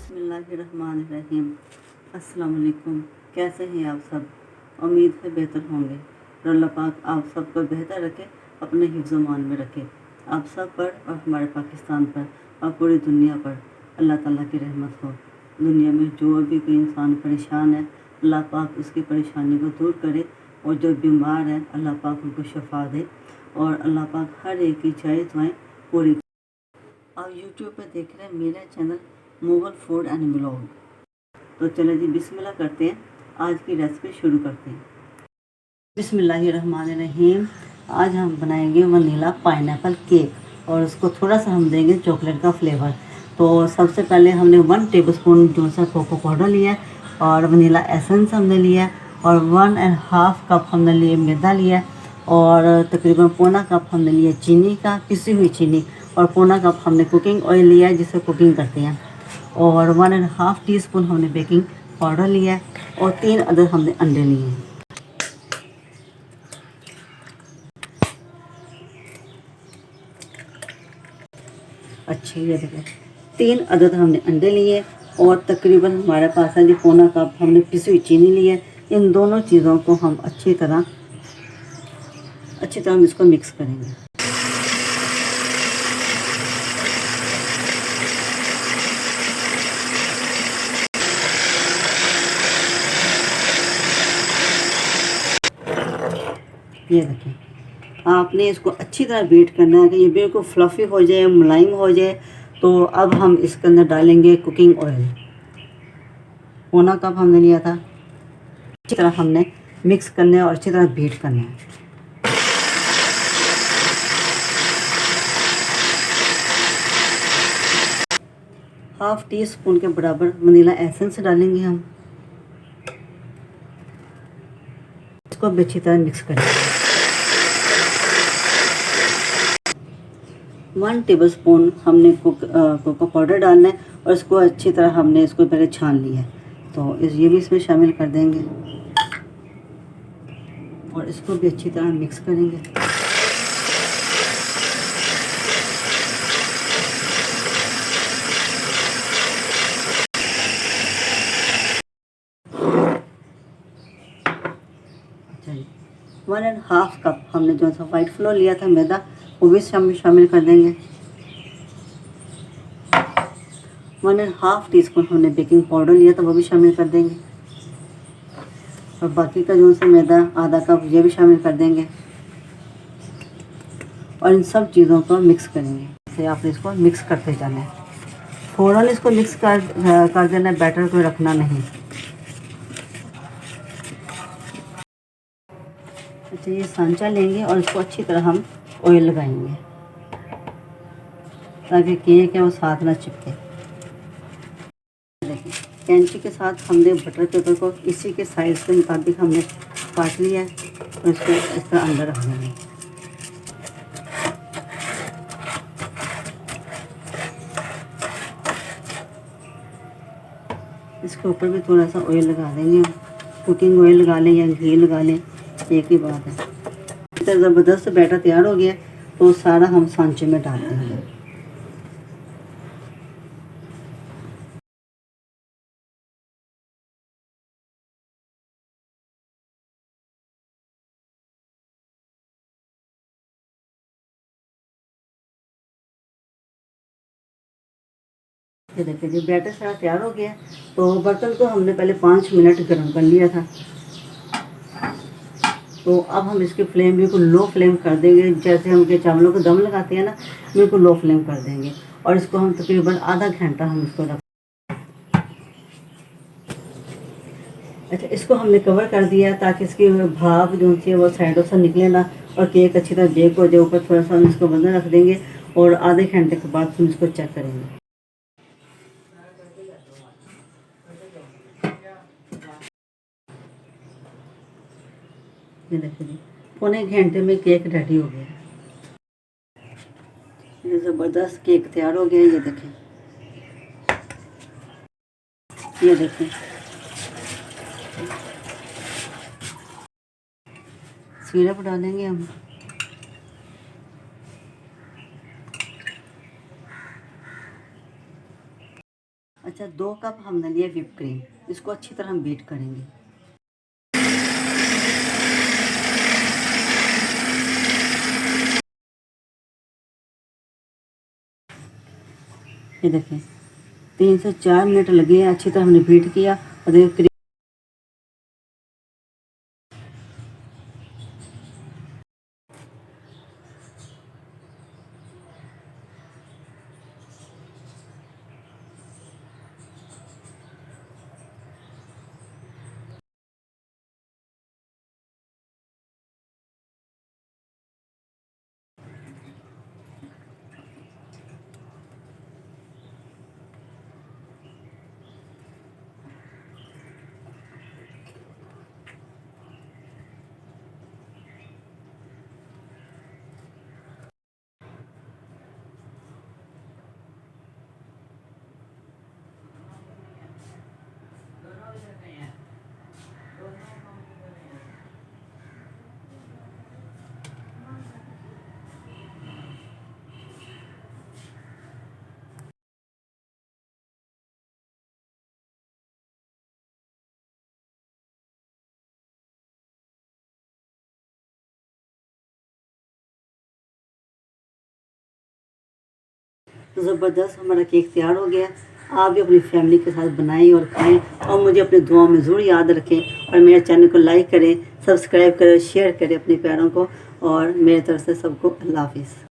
बिस्मिल्लाहिर्रहमानिर्रहीम। अस्सलाम वालेकुम। कैसे हैं आप सब? उम्मीद है बेहतर होंगे। और अल्लाह पाक आप सबको बेहतर रखे, अपने हिफ्ज़ मान में रखे। आप सब पर और हमारे पाकिस्तान पर और पूरी दुनिया पर अल्लाह ताला की रहमत हो। दुनिया में जो भी कोई इंसान परेशान है, अल्लाह पाक उसकी परेशानी को दूर करे, और जो बीमार है अल्लाह पाक उनको शफा दे, और अल्लाह पाक हर एक की जायज़ दुआएं पूरी। आप यूट्यूब पर देख रहे हैं मेरा channel Mughal food and blog. तो चलो जी बिस्मिल्लाह करते हैं, आज की रेसिपी शुरू करते हैं। बिस्मिल्लाहिर्रहमानिर्रहीम। आज हम बनाएंगे वनीला पाइनएप्पल केक, और उसको थोड़ा सा हम देंगे चॉकलेट का फ्लेवर। तो सबसे पहले हमने 1 टेबलस्पून जो सा कोको पाउडर लिया है, और वनीला एसेंस हमने लिया है, और 1.5 कप हमने लिए मैदा लिया है, और तकरीबन पौना कप हमने लिया चीनी का, पिसी हुई चीनी, और पौना कप हमने कुकिंग ऑयल लिया है जिससे कुकिंग करते हैं, और 1.5 टीस्पून हमने बेकिंग पाउडर लिया है, और 3 अदद हमने अंडे लिए हैं। अच्छे ये देखिए 3 अदद हमने अंडे लिए, और तकरीबन हमारे पास है जी पौना कप हमने पिसी हुई चीनी ली है। इन दोनों चीज़ों को हम अच्छी तरह हम इसको मिक्स करेंगे। ये देखिए आपने इसको अच्छी तरह बीट करना है कि ये बिल्कुल फ्लफ़ी हो जाए, मुलायम हो जाए। तो अब हम इसके अंदर डालेंगे कुकिंग ऑयल। पौना कप हमने लिया था। अच्छी तरह हमने मिक्स करना है और अच्छी तरह बीट करना है। हाफ टी स्पून के बराबर वनीला एसेंस डालेंगे हम। इसको भी अच्छी तरह मिक्स करेंगे। 1 टेबलस्पून हमने कोको पाउडर डालना है, और इसको अच्छी तरह हमने इसको पहले छान लिया है, तो ये भी इसमें शामिल कर देंगे, और इसको भी अच्छी तरह मिक्स करेंगे। अच्छा जी 1.5 कप हमने जो सा वाइट फ्लोर लिया था मैदा, वो भी शामिल कर देंगे। 1.5 टीस्पून हमने बेकिंग पाउडर लिया था, वो भी शामिल कर देंगे, और बाकी का जो सा मैदा आधा कप ये भी शामिल कर देंगे, और इन सब चीज़ों को मिक्स करेंगे। इसे आपने इसको मिक्स करते जाना है, फ़ौरन इसको मिक्स कर देना, बैटर को रखना नहीं। अच्छा ये सांचा लेंगे और इसको अच्छी तरह हम ऑयल लगाएंगे, ताकि केक है वो साथ ना चिपके। देखिए कैंची के साथ हमने बटर पेपर को इसी के साइज़ के मुताबिक हमने काट लिया है, और इसको इस तरह अंदर रख देंगे। इसके ऊपर भी थोड़ा सा ऑयल लगा देंगे, कुकिंग ऑयल लगा लें या घी लगा लें, एक ही बात है। इतना ज़बरदस्त बैटर तैयार हो गया, तो सारा हम सांचे में डाल देंगे। ये देखिए जो बैटर सारा तैयार हो गया, तो बर्तन को हमने पहले 5 मिनट गर्म कर लिया था। तो अब हम इसकी फ्लेम बिल्कुल लो फ्लेम कर देंगे, जैसे हम के चावलों को दम लगाते हैं ना, बिल्कुल लो फ्लेम कर देंगे, और इसको हम तकरीबन आधा घंटा हम इसको रख। अच्छा इसको हमने कवर कर दिया ताकि इसकी भाप जो है वो साइडों से निकले ना, और केक अच्छी तरह बेक हो जाए। ऊपर थोड़ा सा हम इसको बंद रख देंगे, और आधे घंटे के बाद हम इसको चेक करेंगे। ये देखिए पौने घंटे में केक रेडी हो गया। ये ज़बरदस्त केक तैयार हो गया। ये देखें सिरप डालेंगे हम। अच्छा, 2 कप हमने लिए व्हिप क्रीम, इसको अच्छी तरह हम बीट करेंगे। ये देखें 3 से 4 मिनट लगे हैं, अच्छी तरह हमने बीट किया और देखिए तो ज़बरदस्त हमारा केक तैयार हो गया। आप भी अपनी फैमिली के साथ बनाएं और खाएं और मुझे अपने दुआओं में ज़रूर याद रखें और मेरे चैनल को लाइक करें, सब्सक्राइब करें, शेयर करें अपने प्यारों को और मेरी तरफ से सबको अल्लाह हाफ़िज़।